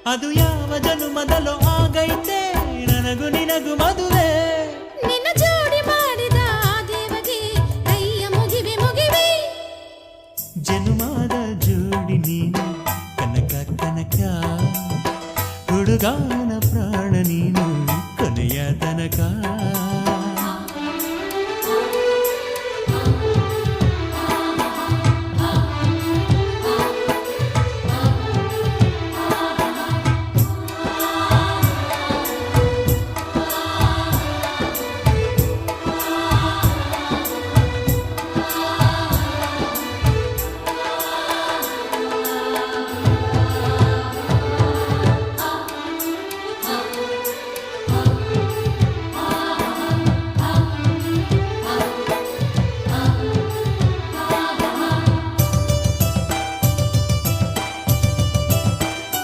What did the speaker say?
ಅದು ಯಾವ ಜನುಮದಲೋ ಆಗೈತೆ ನನಗೂ ನಿನಗೂ ಮದುವೆ ನಿನ್ನ ಜೋಡಿ ಮಾಡಿದ ಆ ದೇವಗೆ ಕೈಯ ಮುಗಿವೆ ಜನುಮದ ಜೋಡಿ ನೀನು ಕನಕ ಕನಕ ಹುಡುಗ